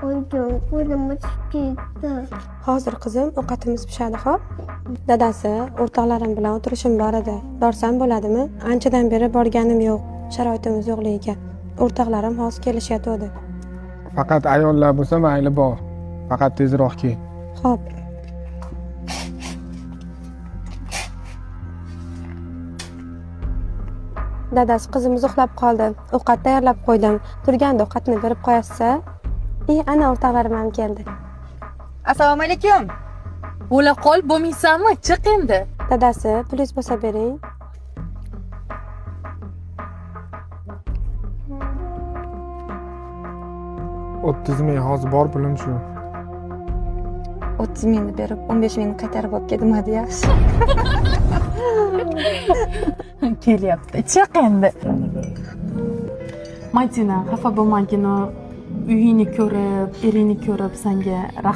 Oydin, qo'lim o'tib ketdi. Hozir qizim ovqatimiz pishadi, xo'p? Dadasi, o'rtoqlarim bilan o'tirishim bor edi. Borsam bo'ladimi? Anchadan beri borganim yo'q. Sharoitimiz yo'qligiga. O'rtoqlarim hozir kelishayotdi. Faqat ayollar bo'lsa mayli bor. Faqat tezroq kel. Xo'p. Dadasi, qizimiz uxlab qoldi. Ovqat tayyorlab qo'ydim. Turganda ovqatni berib qo'yasiz-a? Ana o'rtoqlarim ham keldi. Assalomu alaykum. Bo'la qol, bo'lmaysanmi? Chiq endi. Dadasi, pulingiz bo'lsa bering. O'ttiz ming hozir bor pulim shu. 30 mingni berib 15 mingni qaytarib olib ketmadi yaxshi. Kelyapti. Chiq endi. Madina, xafa bo'lmagin. Uyingni ko'rib, eringni ko'rib senga